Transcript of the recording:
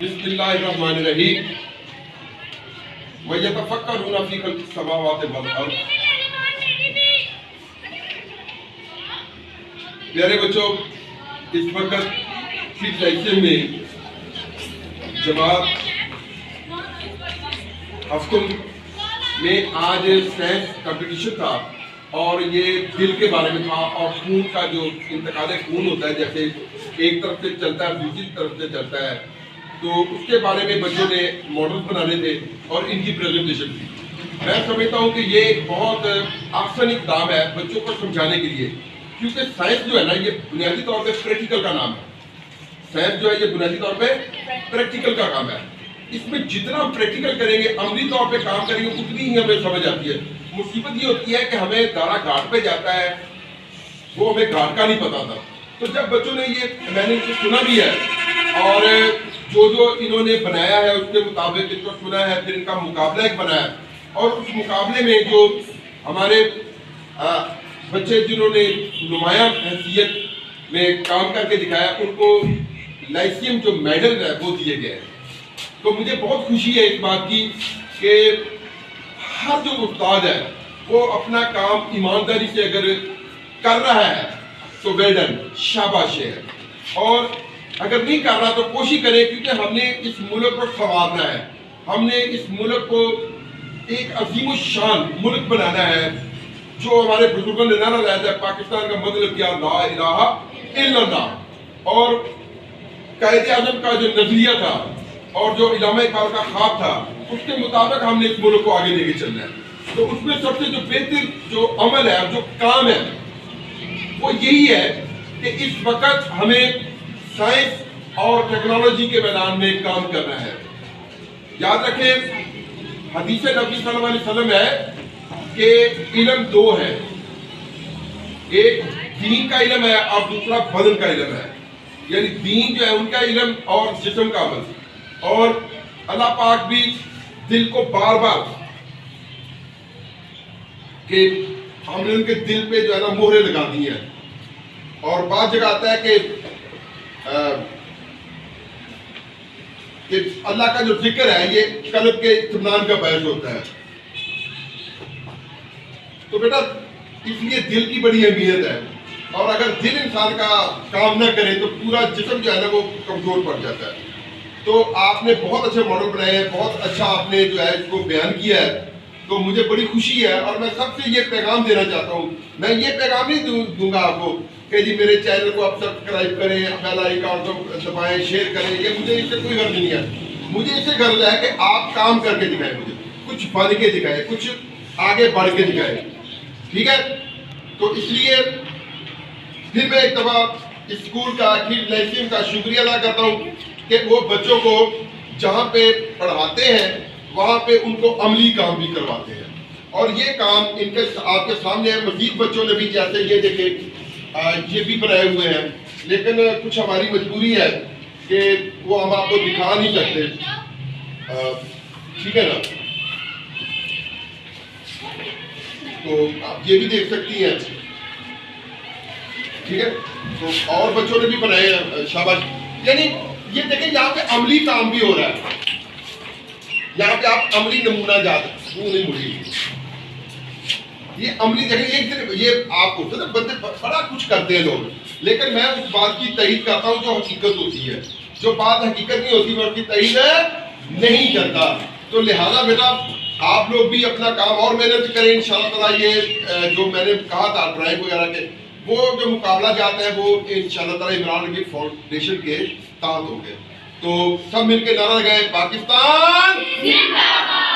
بسم اللہ الرحمن الرحیم وَيَتَفَكَّرُونَ فِي خَلْقِ السَّمَاوَاتِ وَالْأَرْضِ۔ پیارے بچوں، اس وقت فیس لائسن میں جماعت ہفتم میں آج سائنس کمپٹیشن تھا اور یہ دل کے بارے میں تھا اور خون کا جو انتقال خون ہوتا ہے، جیسے ایک طرف سے چلتا ہے دوسری طرف سے چلتا ہے، تو اس کے بارے میں بچوں نے ماڈل بنانے تھے اور ان کی پریزنٹیشن تھی۔ میں سمجھتا ہوں کہ یہ ایک بہت آسان اقدام ہے بچوں کو سمجھانے کے لیے، کیونکہ سائنس جو ہے نا، یہ بنیادی طور پہ پریکٹیکل کا نام ہے۔ سائنس جو ہے یہ بنیادی طور پہ پریکٹیکل کا کام ہے۔ اس میں جتنا ہم پریکٹیکل کریں گے، عملی طور پہ کام کریں گے، اتنی ہی ہمیں سمجھ آتی ہے۔ مصیبت یہ ہوتی ہے کہ ہمیں دارا گھاٹ پہ جاتا ہے، وہ ہمیں گھاٹ کا نہیں پتا تھا۔ تو جب بچوں نے یہ، میں نے اسے سنا بھی ہے اور جو انہوں نے بنایا ہے اس کے مطابق ان کو سنا ہے، پھر ان کا مقابلہ ایک بنایا ہے، اور اس مقابلے میں جو ہمارے بچے جنہوں نے نمایاں حیثیت میں کام کر کے دکھایا، ان کو لائسیم جو میڈل ہے وہ دیے گئے ہیں۔ تو مجھے بہت خوشی ہے اس بات کی کہ ہر جو استاد ہے وہ اپنا کام ایمانداری سے اگر کر رہا ہے تو ویل ڈن، شاباش ہے، اور اگر نہیں کر رہا تو کوشش کرے، کیونکہ ہم نے اس ملک کو سنوارنا ہے، ہم نے اس ملک کو ایک عظیم الشان ملک بنانا ہے۔ جو ہمارے بزرگوں نے نعرہ لایا تھا، پاکستان کا مطلب کیا، لا الہ الا اللہ، اور قائد اعظم کا جو نظریہ تھا اور جو علامہ اقبال کا خواب تھا، اس کے مطابق ہم نے اس ملک کو آگے لے کے چلنا ہے۔ تو اس میں سب سے جو بہتر جو عمل ہے، جو کام ہے، وہ یہی ہے کہ اس وقت ہمیں سائنس اور ٹیکنالوجی کے میدان میں کام کرنا ہے۔ یاد رکھیں، حدیث نبی صلی اللہ علیہ وسلم ہے کہ علم دو ہے، ایک دین کا علم ہے اور دوسرا بدن کا علم ہے، یعنی دین جو ہے ان کا علم اور جسم کا عمل۔ اور اللہ پاک بھی دل کو بار بار کہ ہم نے ان کے دل پہ جو ہے نا مہریں لگا دی ہیں، اور بعض جگہ آتا ہے کہ اللہ کا جو ذکر ہے یہ قلب کے اطمینان کا باعث ہوتا ہے۔ تو بیٹا اس لیے دل کی بڑی اہمیت ہے، اور اگر دل انسان کا کام نہ کرے تو پورا جسم جو ہے نا وہ کمزور پڑ جاتا ہے۔ تو آپ نے بہت اچھے ماڈل بنائے ہیں، بہت اچھا آپ نے جو ہے اس کو بیان کیا ہے، تو مجھے بڑی خوشی ہے، اور میں سب سے یہ پیغام دینا چاہتا ہوں۔ میں یہ پیغام نہیں دوں گا آپ کو کہ جی میرے چینل کو آپ سبسکرائب کریں، بیل آئیکن کو دبائیں، شیئر کریں، یہ مجھے اس سے کوئی غرض نہیں ہے۔ مجھے اس سے غرض ہے کہ آپ کام کر کے دکھائیں، مجھے کچھ بن کے دکھائیں، کچھ آگے بڑھ کے دکھائیں، ٹھیک ہے؟ تو اس لیے پھر میں ایک دفعہ اسکول کا لائسیم کا شکریہ ادا کرتا ہوں کہ وہ بچوں کو جہاں پہ پڑھاتے ہیں وہاں پہ ان کو عملی کام بھی کرواتے ہیں، اور یہ کام ان کے آپ کے سامنے ہے۔ مزید بچوں نے بھی، جیسے یہ دیکھیں، یہ بھی بنائے ہوئے ہیں، لیکن کچھ ہماری مجبوری ہے کہ وہ ہم آپ کو دکھا نہیں سکتے، ٹھیک ہے نا؟ تو آپ یہ بھی دیکھ سکتی ہیں، ٹھیک ہے؟ تو اور بچوں نے بھی بنائے ہیں، شاباش۔ یعنی یہ دیکھیں، یہاں پہ عملی کام بھی ہو رہا ہے، یہاں پہ آپ عملی نمونہ نہیں مڑی، یہ عملی دیکھیں، ایک دن یہ آپ کو بندے بڑا کچھ کرتے ہیں لوگ، لیکن میں اس بات کی تائید کرتا ہوں جو حقیقت ہوتی ہے۔ جو بات حقیقت نہیں ہوتی میں اس کی تائید نہیں کرتا۔ تو لہٰذا بیٹا آپ لوگ بھی اپنا کام اور محنت کریں، انشاءاللہ تعالیٰ۔ یہ جو میں نے کہا تھا ڈرائنگ وغیرہ کے، وہ جو مقابلہ جاتا ہے وہ انشاءاللہ تعالیٰ عمران نبی فاؤنڈیشن کے تحت ہوں گے۔ تو سب مل کے نعرہ لگائیں، پاکستان زندہ باد۔